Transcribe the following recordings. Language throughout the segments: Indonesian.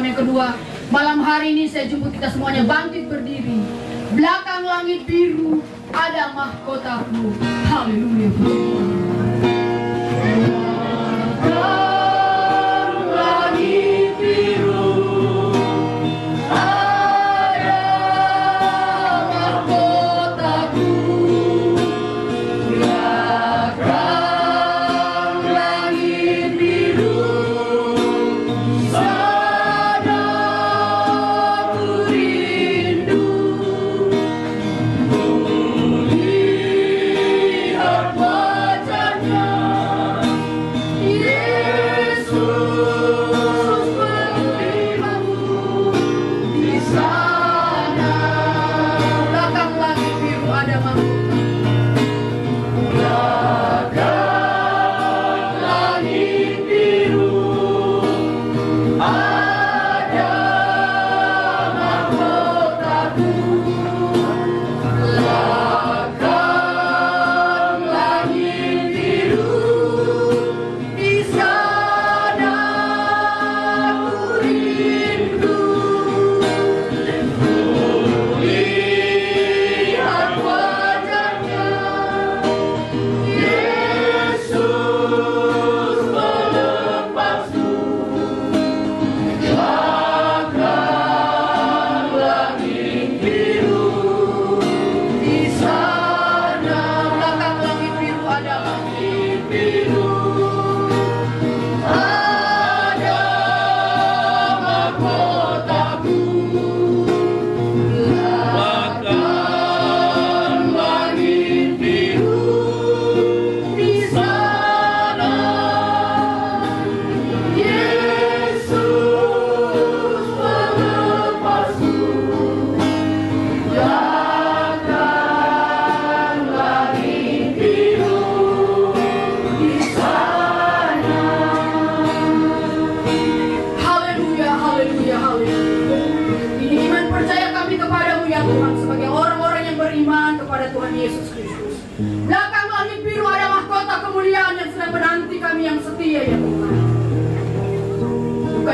yang kedua. Malam hari ini saya jemput kita semuanya bangkit berdiri. Belakang langit biru ada mahkotaku. Haleluya.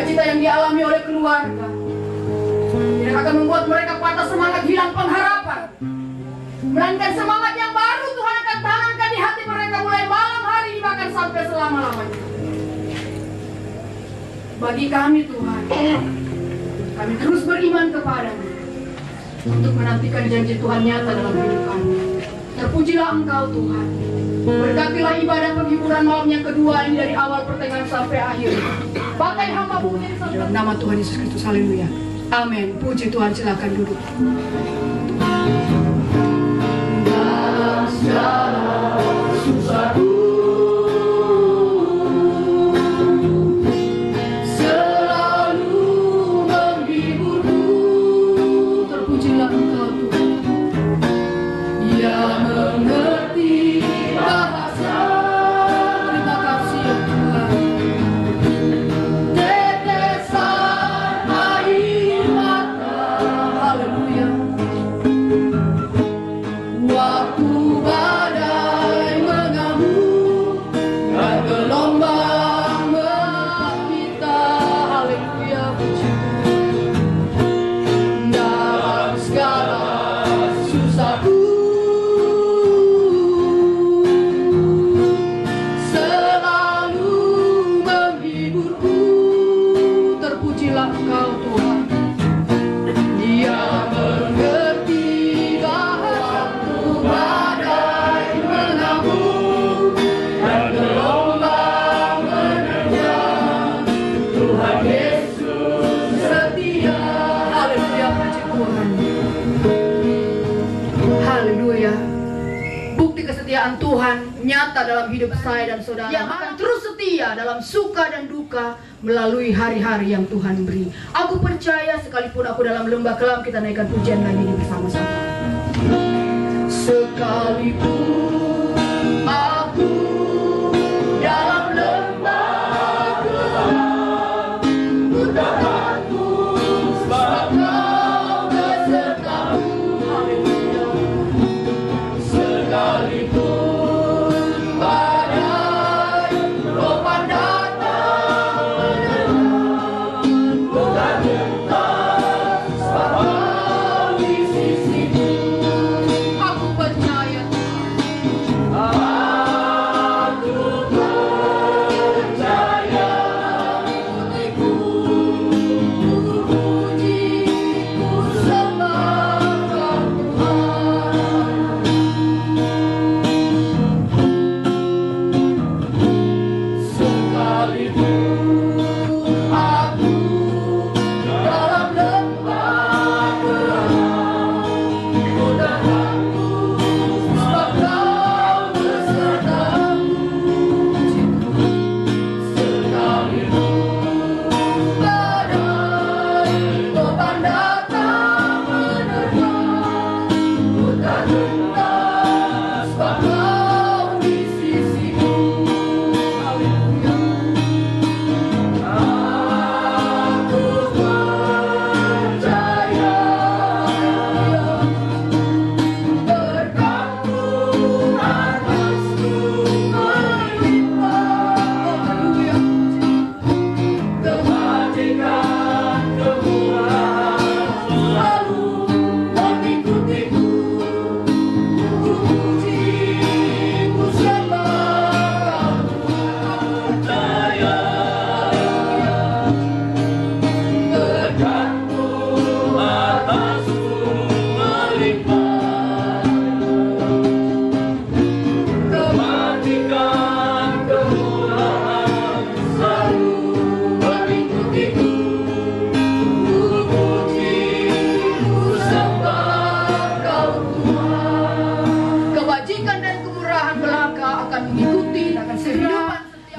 Cita yang dialami oleh keluarga tidak akan membuat mereka patah semangat, hilang pengharapan, melainkan semangat yang baru Tuhan akan tanamkan di hati mereka mulai malam hari ini bahkan sampai selama-lamanya. Bagi kami Tuhan, kami terus beriman kepadamu untuk menantikan janji Tuhan nyata dalam hidup kami. Terpujilah Engkau Tuhan. Berkatilah ibadah penghiburan malam yang kedua ini dari awal pertengahan sampai akhir. Pakai hamba-Mu ini dalam nama Tuhan Yesus Kristus. Haleluya. Amin. Puji Tuhan, silakan duduk. Dalam segala susahku selalu menghiburku. Terpujilah Engkau Tuhan. Dia mengerti bahasa. Terima kasih ya Tuhan. Tetesan air mata. Haleluya. Waktu badai mengamuk dan gelombang menyita. Haleluya. Puji Tuhan. Dalam segala susahku Engkau Tuhan. Dia mengerti bahasa badai mengamuk dan gelombang menerjang. Tuhan Yesus setia. Haleluya, puji Tuhan. Haleluya. Bukti kesetiaan Tuhan nyata dalam hidup saya dan saudara yang akan terus setia dalam suka dan duka melalui hari-hari yang Tuhan beri. Aku percaya sekalipun aku dalam lembah kelam, kita naikkan pujian lagi ini bersama-sama. Sekalipun aku dalam lembah kelam, ku tak takut sebab Kau besertaku. Haleluya. Sekalipun badai ropan datang, ku tak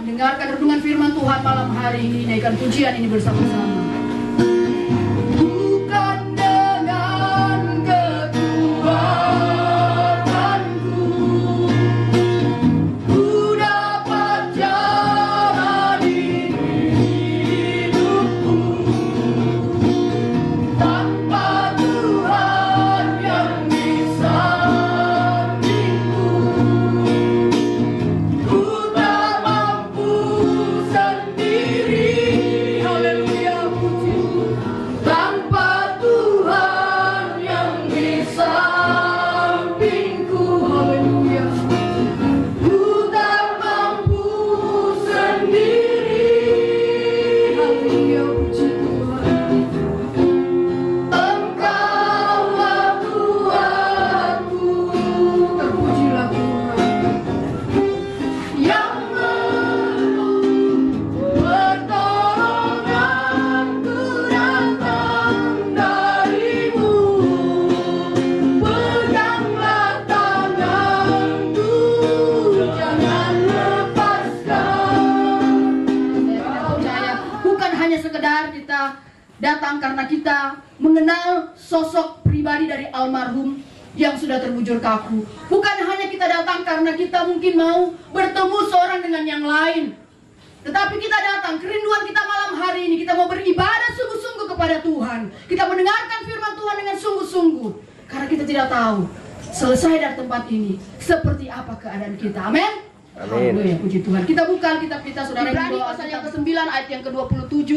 mendengarkan renungan firman Tuhan malam hari ini. Naikkan pujian ini bersama-sama. Bukan dengan kekuatanku ku dapat jalani hidupku, tanpa Tuhan yang di sampingku ku tak mampu sendiri. Haleluya, puji tanpa Tuhan yang di sampingku. Haleluya, ku tak mampu sendiri. Haleluya, puji Tuhan. Engkaulah Tuhanku, terpujilah Tuhan yang pertolonganku datang darimu. Peganglah tanganku, jangan lepaskan. Saya percaya bukan hanya sekedar kita datang karena kita mengenal sosok pribadi dari almarhum yang sudah terbujur kaku. Bukan hanya kita datang karena kita mungkin mau bertemu seorang dengan yang lain. Tetapi kita datang, kerinduan kita malam hari ini, kita mau beribadah sungguh-sungguh kepada Tuhan. Kita mendengarkan firman Tuhan dengan sungguh-sungguh. Karena kita tidak tahu selesai dari tempat ini seperti apa keadaan kita. Amin. Amin. Haleluya, puji Tuhan. Kita buka kitab kita, saudara, Ibrani pasal yang ke-9 ayat yang ke-27.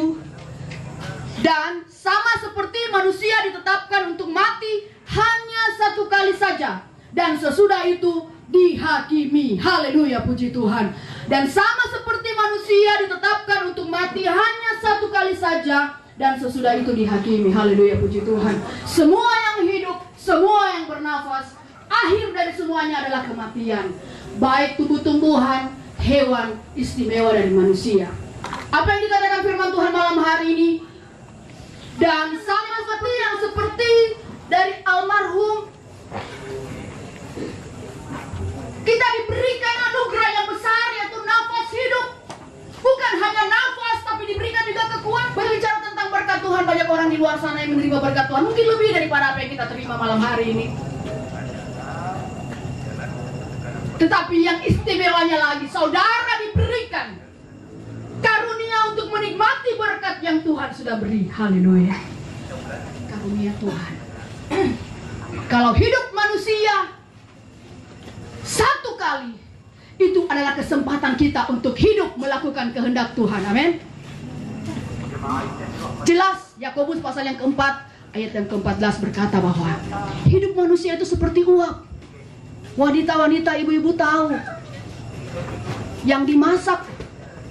Dan sama seperti manusia ditetapkan untuk mati hanya satu kali saja, dan sesudah itu dihakimi. Haleluya, puji Tuhan. Dan sama seperti manusia ditetapkan untuk mati hanya satu kali saja, dan sesudah itu dihakimi. Haleluya, puji Tuhan. Semua yang hidup, semua yang bernafas, akhir dari semuanya adalah kematian. Baik tumbuh-tumbuhan, hewan, istimewa dari manusia. Apa yang dikatakan firman Tuhan malam hari ini? Dan sama seperti dari almarhum, kita diberikan anugerah yang besar, yaitu nafas hidup. Bukan hanya nafas, tapi diberikan juga kekuatan. Berbicara tentang berkat Tuhan, banyak orang di luar sana yang menerima berkat Tuhan mungkin lebih daripada apa yang kita terima malam hari ini. Tetapi yang istimewanya lagi, saudara diberikan karunia untuk menikmati berkat yang Tuhan sudah beri. Haleluya, karunia Tuhan. Kalau hidup manusia satu kali, itu adalah kesempatan kita untuk hidup melakukan kehendak Tuhan. Amin. Jelas Yakobus pasal yang keempat ayat yang ke-14 berkata bahwa hidup manusia itu seperti uap. Wanita-wanita, ibu-ibu tahu, yang dimasak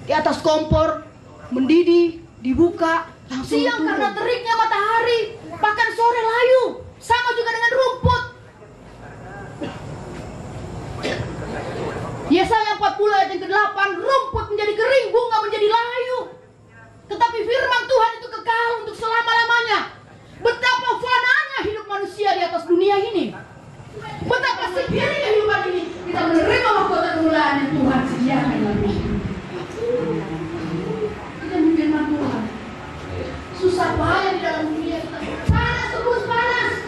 di atas kompor, mendidih, dibuka, langsung siang turun. Karena teriknya matahari, bahkan sore layu. Sama juga dengan rumput. Yesaya 40 ayat yang ke-8, rumput menjadi kering, bunga menjadi layu. Tetapi firman Tuhan itu kekal untuk selama-lamanya. Betapa fananya hidup manusia di atas dunia ini. Betapa sempitnya kehidupan ini. Kita menerima mahkota kemuliaan yang Tuhan sediakan lagi. Kita firman Tuhan. Susah payah di dalam dunia kita. Panas, tembus panas.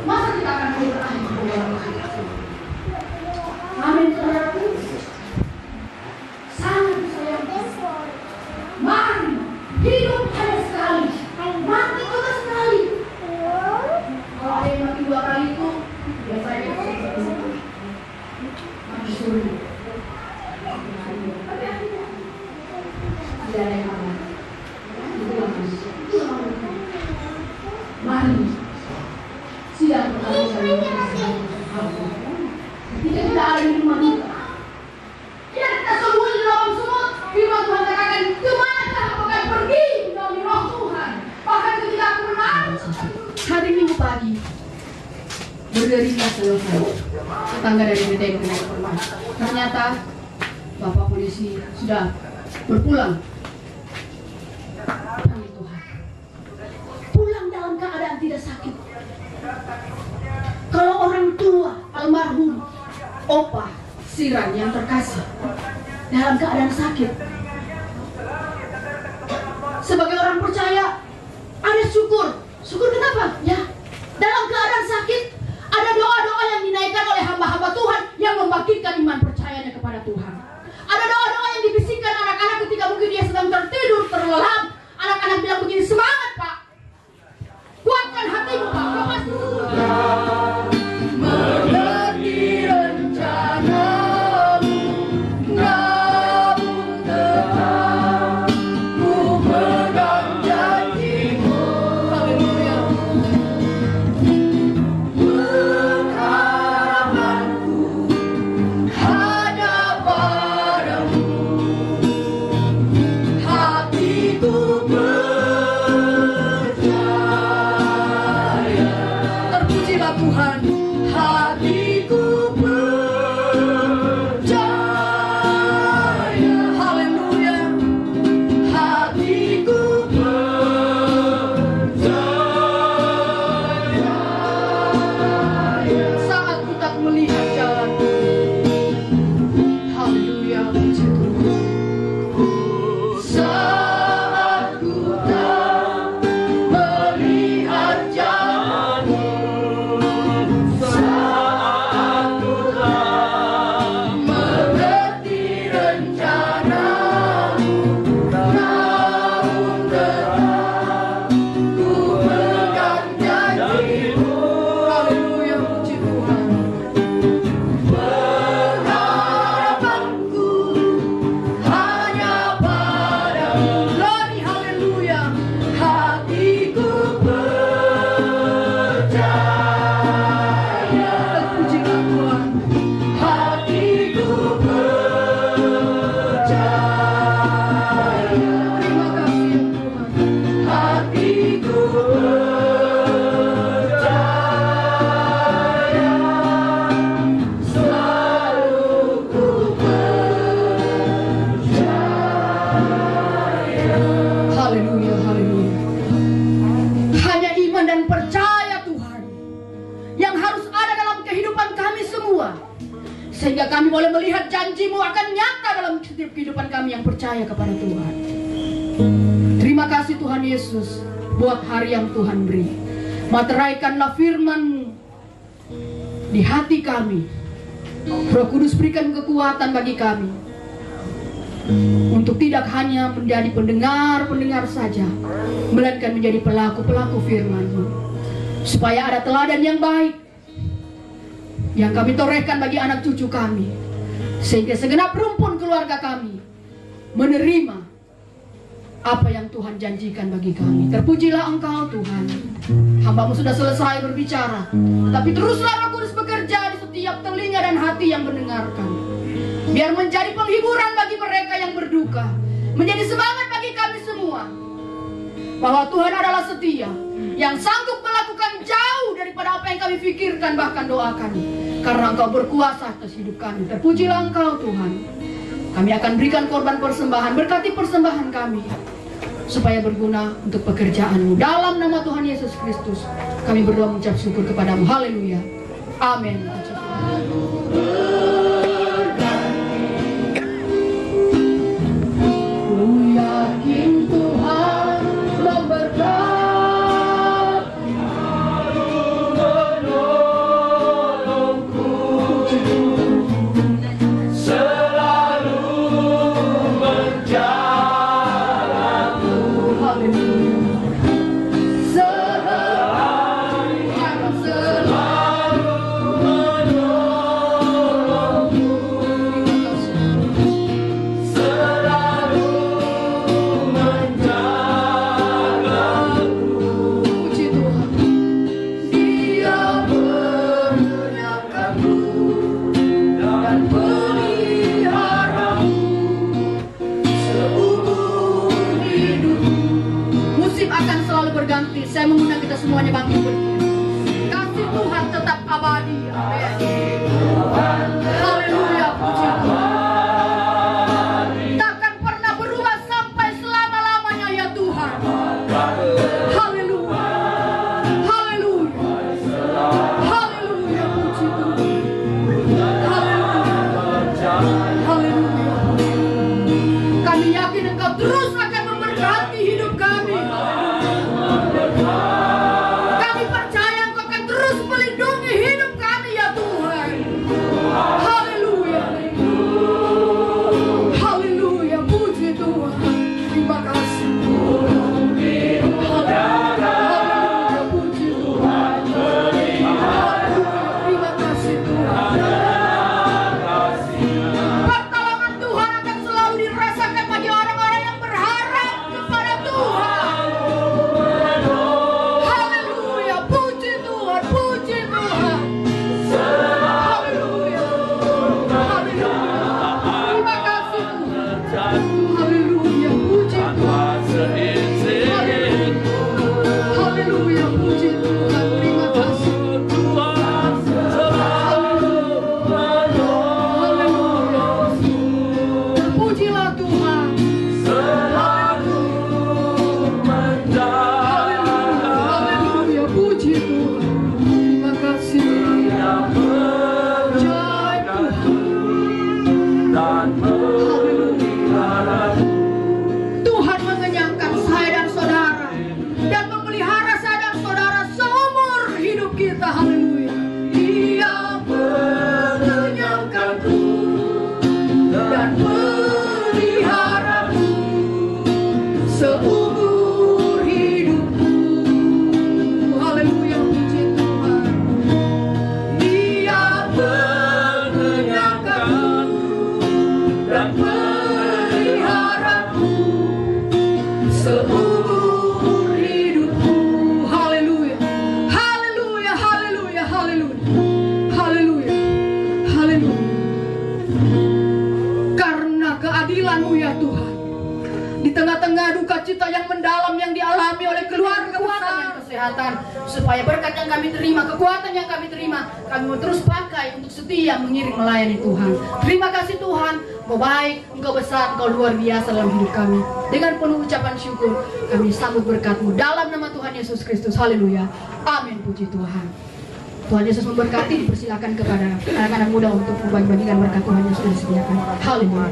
Masa kita akan berakhir? Amin, saudaraku. Sangat sayang. Mari hidup hanya sekali, mati juga sekali. Kalau ada yang mati 2 kali itu, biasanya mati suri. Tidak ada yang aman. Itu bagus. Mari sidang tidak ada di rumah kita. Tidak kita semua di dalam semut. Firman Tuhan katakan, kemanakah aku akan pergi dari roh Tuhan? Bahkan ketika aku menangis hari Minggu pagi, berdirilah selesai tetangga dari BTN kena informasi. Ternyata Bapak polisi sudah berpulang. Panggil Tuhan. Pulang dalam keadaan tidak sakit. Kalau orang tua almarhum Opa Siran yang terkasih dalam keadaan sakit. Sebagai orang percaya, ada syukur. Syukur kenapa? Ya, dalam keadaan sakit, ada doa-doa yang dinaikkan oleh hamba-hamba Tuhan yang membangkitkan iman percayanya kepada Tuhan. Ada doa-doa yang dibisikkan anak-anak ketika mungkin dia sedang tertidur, terlelap. Anak-anak bilang begini, semangat Pak, kuatkan hatimu Pak, kau pasti mengerti rencanamu, namun tetap ku pegang janjimu. Haleluya. Pengharapanku hanya padamu, hatiku percaya. Terpujilah Tuhan, hatiku percaya. Haleluya. Hatiku percaya. Saat ku tak melihat jalan. Haleluya, puji Tuhan. Saat ku tak melihat jalan, saat ku tak mengerti rencanamu, namun tetap ku pegang janjimu. Haleluya, puji Tuhan. Pengharapanku hanya padamu. Glory, haleluya. Hatiku percaya. Terpujilah Tuhan. Hatiku percaya. Terima kasih ya Tuhan. Hatiku percaya. Selalu ku percaya. Haleluya, haleluya. Hanya iman dan percaya Tuhan yang harus ada dalam kehidupan kami semua, sehingga kami boleh melihat janji-Mu akan nyata dalam setiap kehidupan kami yang percaya kepada Tuhan. Terima kasih Tuhan Yesus buat hari yang Tuhan beri. Materaikanlah firman-Mu di hati kami. Roh Kudus berikan kekuatan bagi kami untuk tidak hanya menjadi pendengar-pendengar saja, melainkan menjadi pelaku-pelaku firman-Mu, supaya ada teladan yang baik yang kami torehkan bagi anak cucu kami, sehingga segenap rumpun keluarga kami menerima apa yang Tuhan janjikan bagi kami. Terpujilah Engkau Tuhan. Hamba-Mu sudah selesai berbicara, tapi teruslah Roh Kudus bekerja di setiap telinga dan hati yang mendengarkan. Biar menjadi penghiburan bagi mereka yang berduka, menjadi semangat bagi kami semua, bahwa Tuhan adalah setia, yang sanggup melakukan jauh daripada apa yang kami pikirkan bahkan doakan, karena Engkau berkuasa atas hidup kami. Terpujilah Engkau Tuhan. Kami akan berikan korban persembahan. Berkati persembahan kami supaya berguna untuk pekerjaan-Mu. Dalam nama Tuhan Yesus Kristus kami berdoa mengucap syukur kepadamu. Haleluya. Amin. Ku yakin Tuhan memberkati, menolongku, selalu menjagaku. Haleluya. Tuhan selalu menolongku. dan peliharaku seumur hidupku. Haleluya, haleluya, haleluya, haleluya, haleluya, haleluya. Karena keadilan-Mu ya Tuhan, di tengah-tengah duka cita yang mendalam yang dialami oleh keluarga besar kesehatan, supaya berkat yang kami terima, kekuatan yang kami terima, kami mau terus pakai untuk setia mengiring melayani Tuhan. Terima kasih Tuhan, Engkau baik, Engkau besar, Engkau luar biasa dalam hidup kami. Dengan penuh ucapan syukur, kami sambut berkat-Mu dalam nama Tuhan Yesus Kristus. Haleluya, amin, puji Tuhan. Tuhan Yesus memberkati. Dipersilakan kepada anak-anak muda untuk membagi-bagikan berkat Tuhan yang sudah disediakan. Haleluya.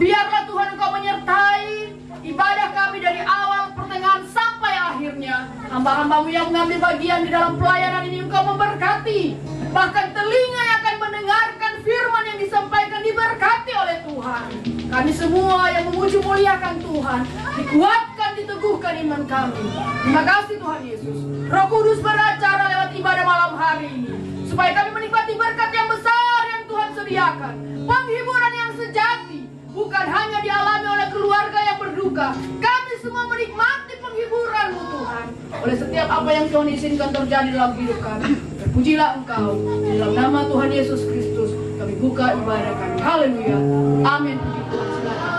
Biarlah Tuhan Engkau menyertai ibadah kami dari awal, pertengahan sampai akhirnya. Hamba-Hamba-Mu yang mengambil bagian di dalam pelayanan ini Engkau memberkati. Bahkan telinga yang akan mendengarkan firman yang disampaikan diberkati oleh Tuhan. Kami semua yang memuji muliakan Tuhan, dikuatkan, diteguhkan iman kami. Terima kasih Tuhan Yesus. Roh Kudus beracara lewat ibadah malam hari ini, supaya kami menikmati berkat yang besar yang Tuhan sediakan. Penghiburan yang sejati bukan hanya dialami oleh keluarga yang berduka. Kami semua menikmati penghiburan-Mu Tuhan, oleh setiap apa yang Tuhan izinkan terjadi dalam hidup kami. Terpujilah Engkau. Di dalam nama Tuhan Yesus Kristus kami buka ibadah kami. Haleluya, amin. Puji Tuhan. Silakan.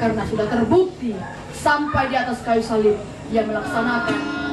Karena sudah terbukti sampai di atas kayu salib Dia melaksanakan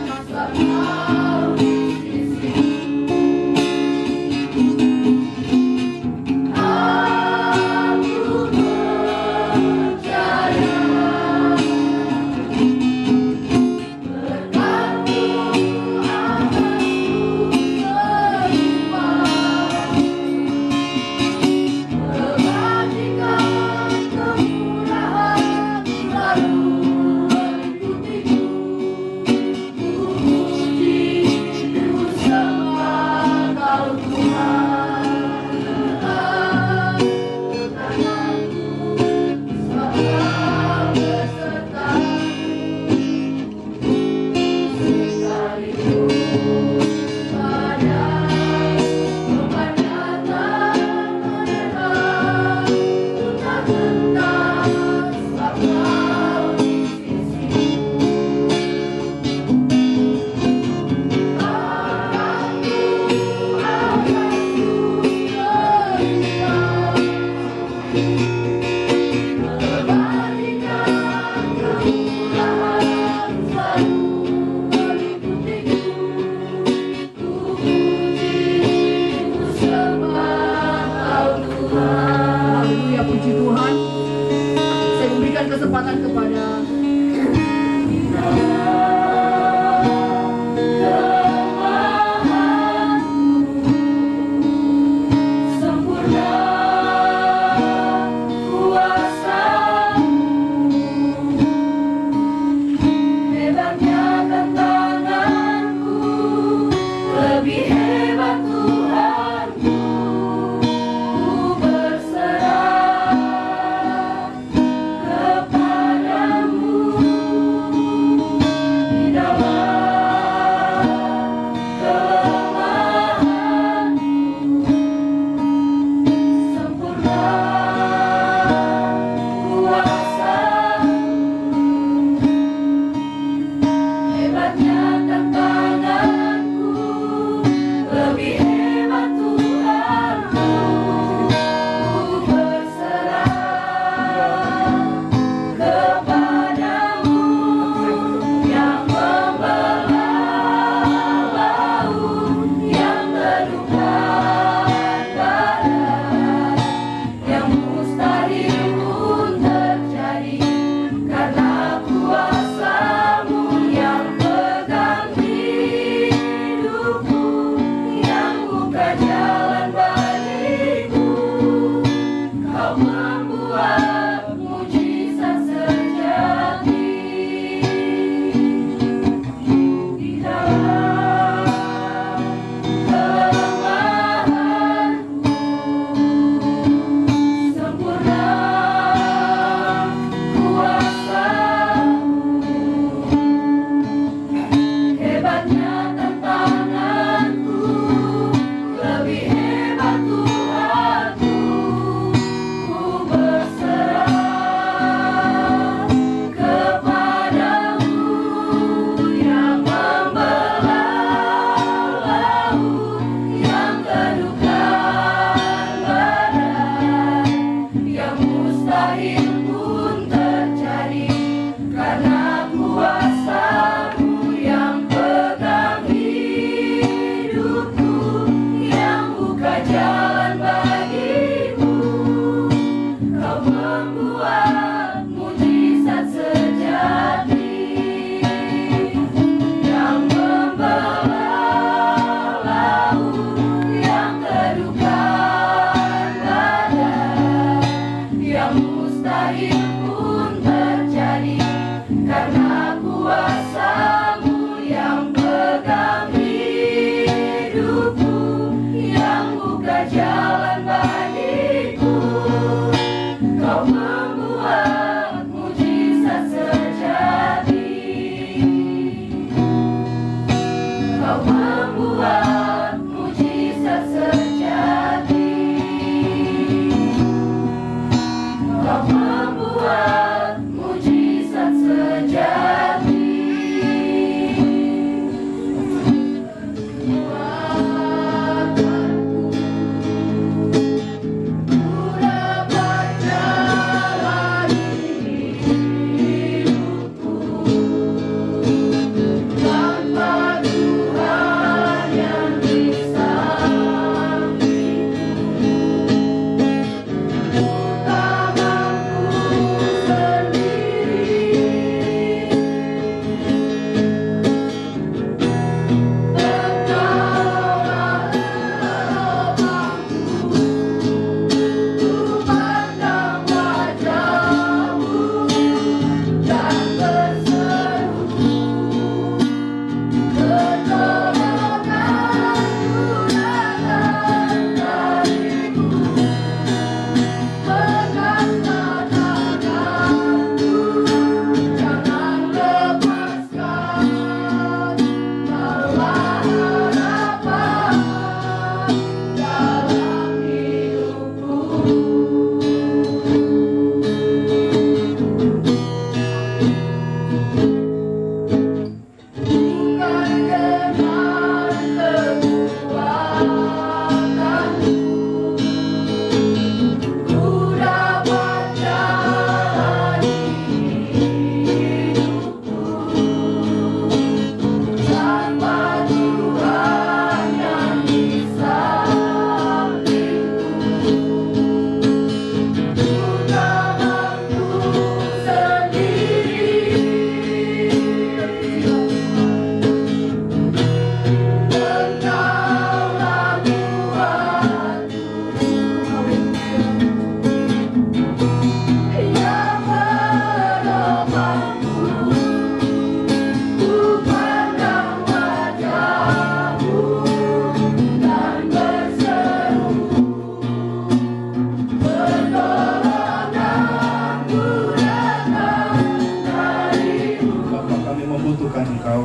kami membutuhkan Engkau.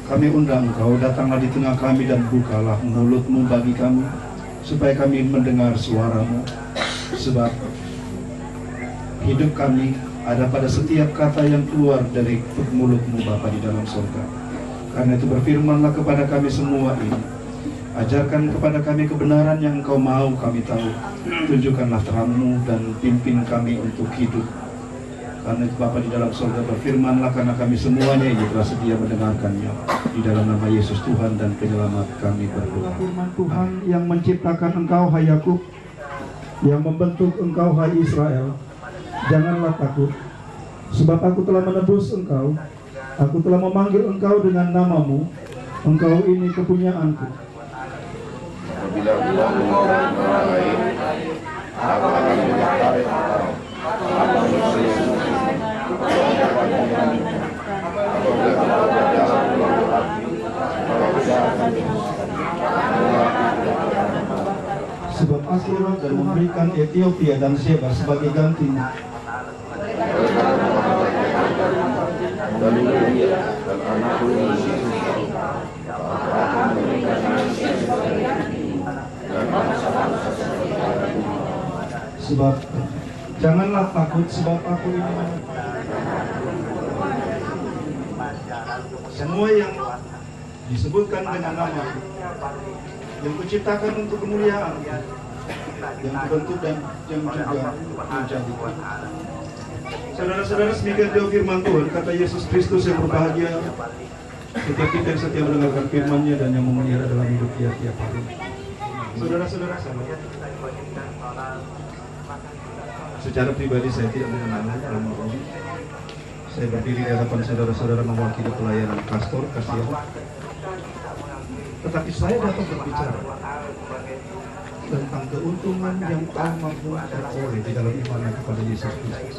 Kami undang Engkau, datanglah di tengah kami dan bukalah mulut-Mu bagi kami, supaya kami mendengar suara-Mu. Sebab hidup kami ada pada setiap kata yang keluar dari mulut-Mu Bapa di dalam surga. Karena itu berfirmanlah kepada kami semua ini. Ajarkan kepada kami kebenaran yang Engkau mau kami tahu. Tunjukkanlah terang-Mu dan pimpin kami untuk hidup. Karena itu Bapa di dalam surga berfirmanlah, karena kami semuanya ini telah sedia mendengarkannya. Di dalam nama Yesus Tuhan dan Penyelamat kami berdoa. Firman Tuhan yang menciptakan engkau hai Yakub, yang membentuk engkau hai Israel, janganlah takut, sebab aku telah menebus engkau. Aku telah memanggil engkau dengan namamu. Engkau ini kepunyaanku. Apabila kamu orang lain, aku akan menyertai engkau. Aku berselisih. Apabila engkau berjalan melalui api, kalau tidak akan sebab Assyria dan memberikan Ethiopia dan Sheba sebagai gantinya. Dan anakku ini aku akan memberikan manusia sebagai ganti dan bangsa-bangsa sebagai ganti. Sebab janganlah takut, sebab aku ini semua yang disebutkan dengan nama yang kuciptakan untuk kemuliaan, yang kubentuk dan yang juga menjadikan. Saudara-saudara, demikian jauh firman Tuhan, kata Yesus Kristus yang berbahagia setiap kita yang setia mendengarkan firman-Nya dan yang memelihara dalam hidup tiap-tiap hari. Saudara-saudara, secara pribadi saya tidak mengenal nama Romi. Saya berdiri di hadapan saudara-saudara mewakili pelayanan pastor kasihan. Tetapi saya dapat berbicara tentang keuntungan yang amat beroleh di dalam iman kepada Yesus Kristus.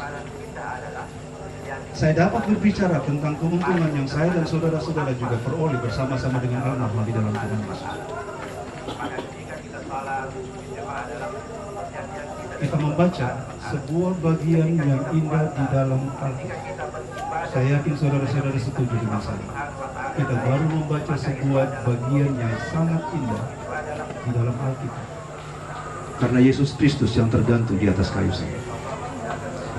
Saya dapat berbicara tentang keuntungan yang saya dan saudara-saudara juga peroleh bersama-sama dengan almarhum di dalam Tuhan Yesus. Kita membaca sebuah bagian yang indah di dalam Alkitab. Saya yakin saudara-saudara setuju dengan saya. Kita baru membaca sebuah bagian yang sangat indah di dalam Alkitab. Karena Yesus Kristus yang tergantung di atas kayu salib.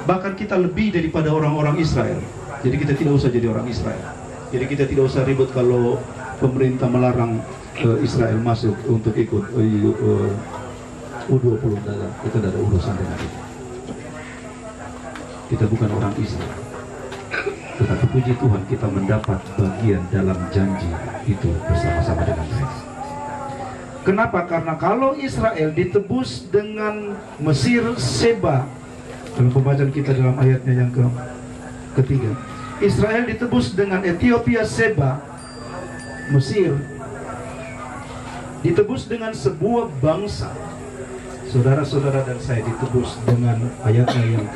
Bahkan kita lebih daripada orang-orang Israel. Jadi kita tidak usah jadi orang Israel. Jadi kita tidak usah ribut kalau pemerintah melarang Israel masuk untuk ikut U20. Kita tidak ada urusan dengan itu. Kita bukan orang Israel. Tetapi puji Tuhan kita mendapat bagian dalam janji itu bersama-sama dengan Kristus. Kenapa? Karena kalau Israel ditebus dengan Mesir Seba, dalam pembacaan kita dalam ayatnya yang ketiga, Israel ditebus dengan Ethiopia Seba, Mesir ditebus dengan sebuah bangsa. Saudara-saudara dan saya ditebus dengan ayatnya yang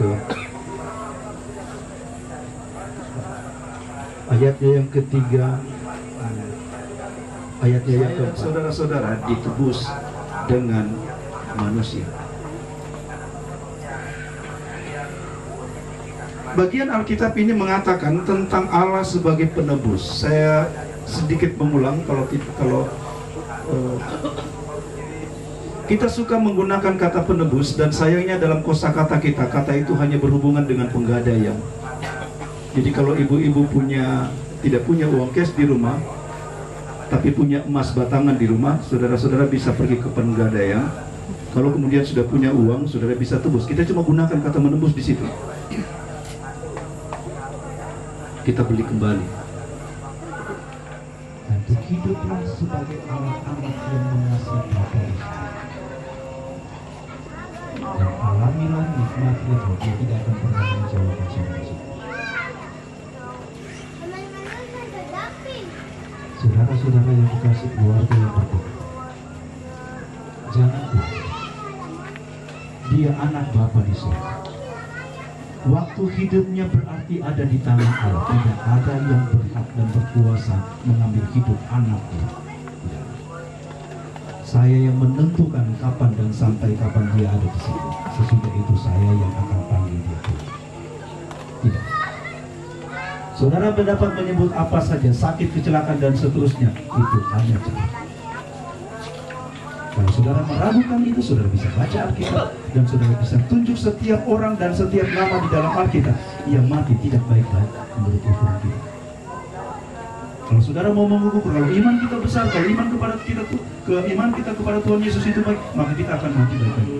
ketiga, ayatnya yang keempat. Saudara-saudara ditebus dengan manusia. Bagian Alkitab ini mengatakan tentang Allah sebagai penebus. Saya sedikit mengulang kalau kita suka menggunakan kata penebus, dan sayangnya dalam kosakata kita, kata itu hanya berhubungan dengan penggadaian. Jadi kalau ibu-ibu tidak punya uang cash di rumah, tapi punya emas batangan di rumah, saudara-saudara bisa pergi ke penggadaian. Kalau kemudian sudah punya uang, saudara bisa tebus. Kita cuma gunakan kata menebus di situ. Kita beli kembali. Dan hiduplah sebagai anak-anak yang mengasihi Bapa. Dan alamilah nikmatnya, dia tidak akan pernah menjauhkan siapa-siapa. Saudara-saudara yang dikasih keluarga yang berbeda, jangan lupa, dia anak Bapa di surga. Waktu hidupnya berarti ada di tangan Allah. Tidak ada yang berhak dan berkuasa mengambil hidup anaknya. Saya yang menentukan kapan dan sampai kapan dia ada di sini. Sesudah itu saya yang akan panggil dia pulang. Tidak. Saudara dapat menyebut apa saja, sakit, kecelakaan, dan seterusnya. Itu hanya cerita. Kalau saudara meragukan itu, saudara bisa baca Alkitab dan saudara bisa tunjuk setiap orang dan setiap nama di dalam Alkitab yang mati tidak baik-baik menurut hukum kita. Kalau saudara mau mengukur, kalau iman kita besar, kalau iman kepada kita iman kita kepada Tuhan Yesus itu baik, maka kita akan mati baik-baik.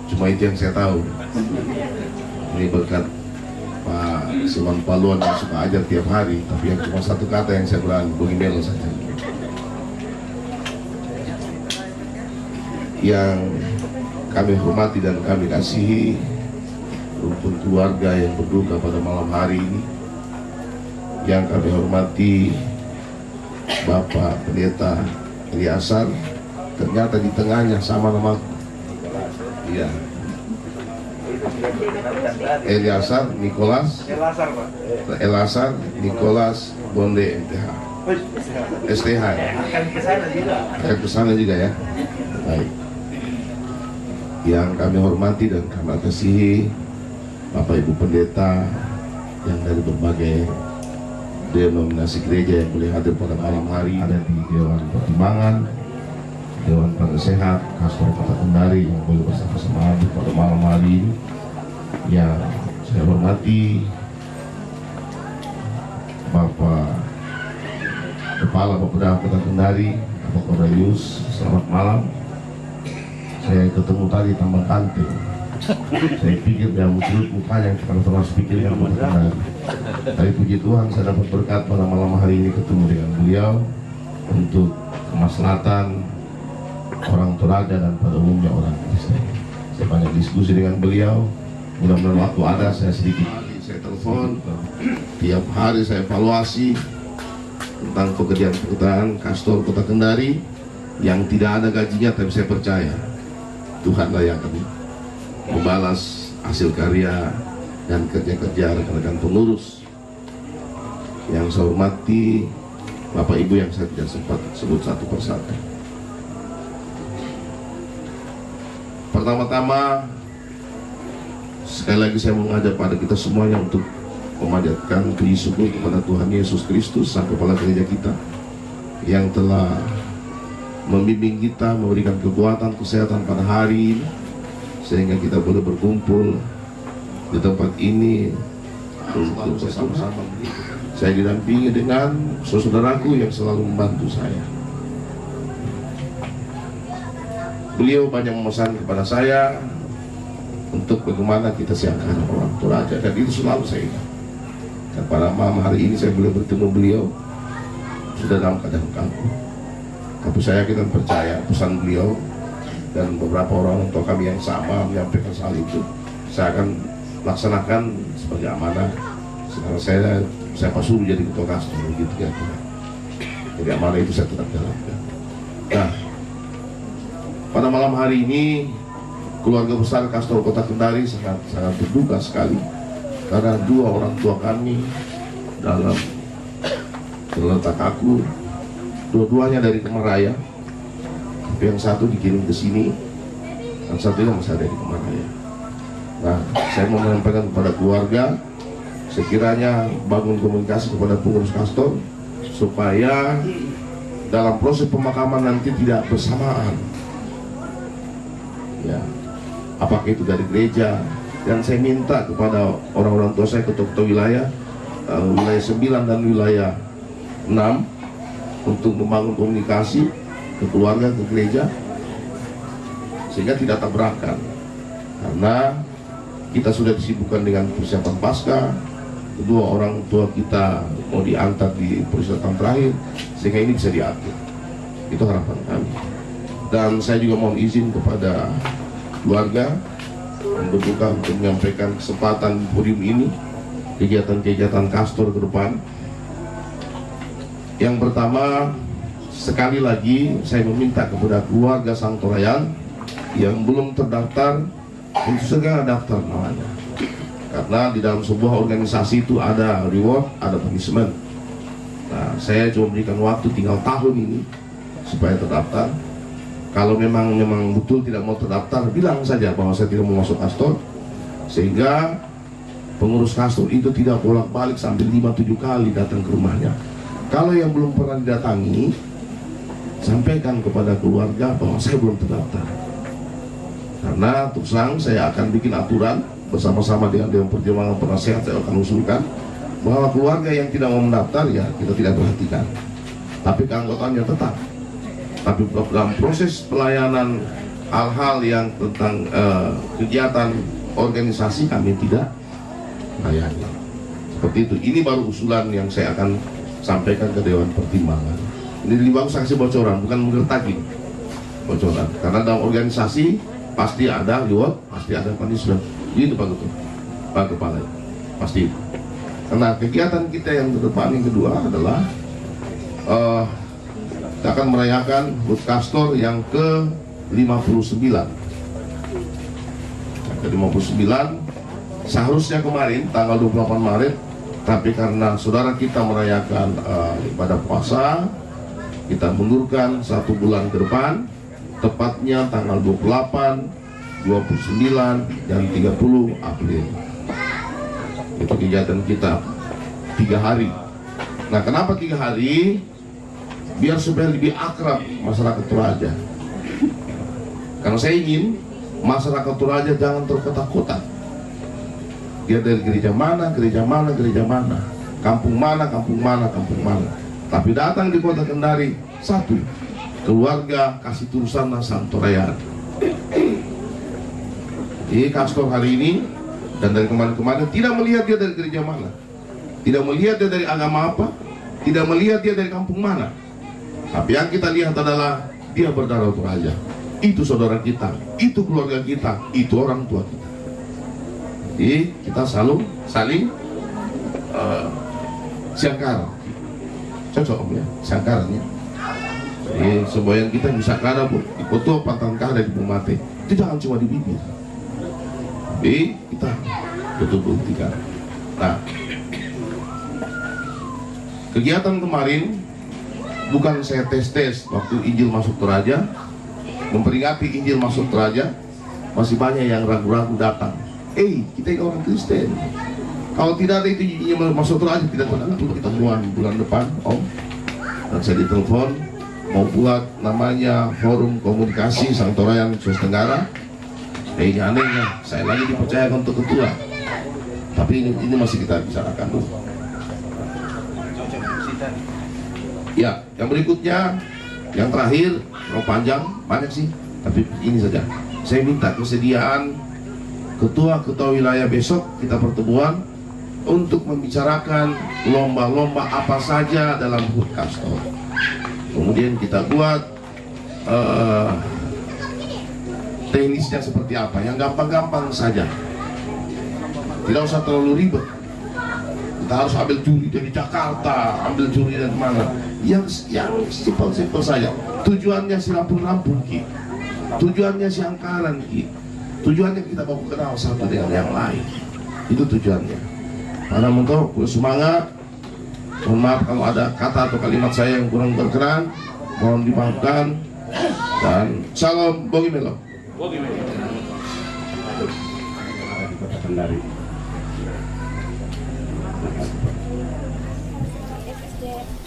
Cuma itu yang saya tahu. Ini berkat Pak Siman Paluan yang suka ajar tiap hari, tapi yang cuma satu kata yang saya berani, Bogimelo saja. Yang kami hormati dan kami kasihi rumpun keluarga yang berduka pada malam hari ini, yang kami hormati Bapak Pendeta Eliasar, ternyata di tengahnya sama namaku. Iya. Eliasar Nicholas Bonde MTH STH ya? Akan kesana juga ya. Baik. Yang kami hormati dan kami kasihi Bapak Ibu Pendeta yang dari berbagai denominasi gereja yang boleh hadir pada malam hari, ada di Dewan Pertimbangan, Dewan Penasehat, Kastor Kota Kendari yang boleh bersama-sama hadir pada malam hari ini. Yang saya hormati Bapak Kepala Bapeda Kota Kendari, Bapak Cornelius, selamat malam. Saya ketemu tadi Taman Kante. Saya pikir dia mukanya yang kita terus pikirkan Kota Kendari. Tapi puji Tuhan saya dapat berkat pada malam hari ini ketemu dengan beliau untuk kemaslahatan orang Toraja dan pada umumnya orang Kristen. Saya banyak diskusi dengan beliau. Mudah-mudahan waktu ada saya sedikit. Saya telepon, tiap hari saya evaluasi tentang pekerjaan Kastor Kota Kendari yang tidak ada gajinya, tapi saya percaya Tuhanlah yang akan membalas hasil karya dan kerja-kerja rekan-rekan pengurus. Yang saya hormati Bapak Ibu yang saya tidak sempat sebut satu persatu. Pertama-tama sekali lagi saya mengajak pada kita semuanya untuk memanjatkan puji syukur kepada Tuhan Yesus Kristus, Sang Kepala Gereja kita, yang telah membimbing kita, memberikan kekuatan, kesehatan pada hari ini, sehingga kita boleh berkumpul di tempat ini untuk bersama-sama. Saya didampingi dengan saudaraku yang selalu membantu saya. Beliau banyak memesan kepada saya untuk bagaimana kita siapkan orang Toraja, dan itu selalu saya ingat. Dan pada malam hari ini saya boleh bertemu beliau sudah dalam keadaan kaku. Tapi saya yakin dan percaya pesan beliau dan beberapa orang tua kami yang sama menyampaikan hal itu, saya akan laksanakan sebagai amanah. Sekarang saya suruh jadi ketua kastor gitu ya. Jadi amanah itu saya tetap jalankan. Nah, pada malam hari ini keluarga besar Kastor Kota Kendari sangat berduka sekali karena dua orang tua kami dalam terletak aku, dua-duanya dari Kemaraya. Tapi yang satu dikirim ke sini, yang satunya masih ada di Kemaraya. Nah, saya mau menyampaikan kepada keluarga, sekiranya bangun komunikasi kepada pengurus Kastor supaya dalam proses pemakaman nanti tidak bersamaan. Ya, apakah itu dari gereja, dan saya minta kepada orang-orang tua saya, ketua-ketua wilayah, wilayah 9 dan wilayah 6 untuk membangun komunikasi ke keluarga, ke gereja, sehingga tidak tabrakan. Karena kita sudah disibukkan dengan persiapan Paskah, kedua orang tua kita mau diantar di peristirahatan terakhir, sehingga ini bisa diatur. Itu harapan kami. Dan saya juga mohon izin kepada keluarga membuka untuk menyampaikan kesempatan podium ini, kegiatan-kegiatan Kastor ke depan. Yang pertama, sekali lagi saya meminta kepada keluarga Sangtorayan yang belum terdaftar untuk segera daftar namanya. Karena di dalam sebuah organisasi itu ada reward, ada punishment. Nah, saya cuma berikan waktu tinggal tahun ini supaya terdaftar. Kalau memang betul tidak mau terdaftar, bilang saja bahwa saya tidak mau masuk Kastor, sehingga pengurus Kastor itu tidak bolak-balik sampai 5-7 kali datang ke rumahnya. Kalau yang belum pernah didatangi, sampaikan kepada keluarga bahwa saya belum terdaftar. Karena terus terang saya akan bikin aturan bersama-sama dengan Dewan Pertimbangan Penasehat, saya akan usulkan bahwa keluarga yang tidak mau mendaftar, ya kita tidak perhatikan, tapi keanggotaannya tetap. Tapi dalam proses pelayanan hal-hal yang tentang kegiatan organisasi kami tidak layani. Seperti itu. Ini baru usulan yang saya akan sampaikan ke Dewan Pertimbangan. Ini lebih bagus saya kasih bocoran, bukan menggertaki bocoran. Karena dalam organisasi pasti ada reward, pasti ada punishment. Itu Pak Ketua, Pak Kepala, pasti. Karena kegiatan kita yang ke depan yang kedua adalah kita akan merayakan HUT Kastor yang ke-59. Ke-59 seharusnya kemarin tanggal 28 Maret, tapi karena saudara kita merayakan ibadah puasa, kita mundurkan 1 bulan ke depan, tepatnya tanggal 28, 29 dan 30 April. Itu kegiatan kita 3 hari. Nah, kenapa 3 hari? Biar supaya lebih akrab masyarakat Toraja. Karena saya ingin masyarakat Toraja jangan terkotak-kotak. Dia dari gereja mana, gereja mana, gereja mana, kampung mana, kampung mana, kampung mana. Tapi datang di Kota Kendari, satu keluarga Kasih Tursana Sangtorayan. Jadi Kastor hari ini dan dari kemarin-kemarin tidak melihat dia dari gereja mana, tidak melihat dia dari agama apa, tidak melihat dia dari kampung mana. Tapi yang kita lihat adalah dia berdarah Toraja. Itu saudara kita, itu keluarga kita, itu orang tua kita. Jadi kita selalu saling siangkar. Cocok Om ya, siangkarannya. Jadi semboyan kita bisa kada pun di foto pantang kada di Pemate. Itu jangan cuma di bibir. Jadi kita betul-betul buktikan. Nah, kegiatan kemarin bukan saya tes waktu Injil masuk Toraja, memperingati Injil masuk Toraja, masih banyak yang ragu-ragu datang. kita ini orang Kristen. Kalau tidak ada itu jinnya masuk terus aja, tidak pernah kita bulan depan, Om. Dan saya ditelepon mau buat namanya forum komunikasi Sangtorayan Sulawesi Tenggara. Ini anehnya, saya lagi dipercayakan untuk ketua. Tapi ini masih kita bicarakan dulu. Ya, yang berikutnya, yang terakhir, kalau panjang, banyak sih. Tapi ini saja. Saya minta kesediaan ketua-ketua wilayah besok kita pertemuan untuk membicarakan lomba-lomba apa saja dalam HUT Kastor. Kemudian kita buat teknisnya seperti apa, yang gampang-gampang saja. Tidak usah terlalu ribet. Kita harus ambil juri dari Jakarta, ambil juri dari mana. Yang simpel-simpel saja. Tujuannya si rampung-rampung, Ki. Tujuannya si angkaran, Ki. Tujuannya kita mau kenal satu dengan yang lain. Itu tujuannya. Para mentor, semangat. Mohon maaf kalau ada kata atau kalimat saya yang kurang berkenan, mohon dimaafkan. Dan salam Bogi Melo.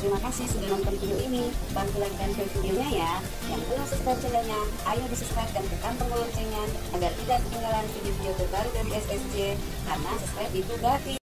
Terima kasih sudah nonton video ini. Bantu like dan share videonya ya. Yang belum subscribe channelnya, ayo di subscribe dan tekan tombol loncengnya agar tidak ketinggalan video-video terbaru dari SSJ. Karena subscribe itu gratis.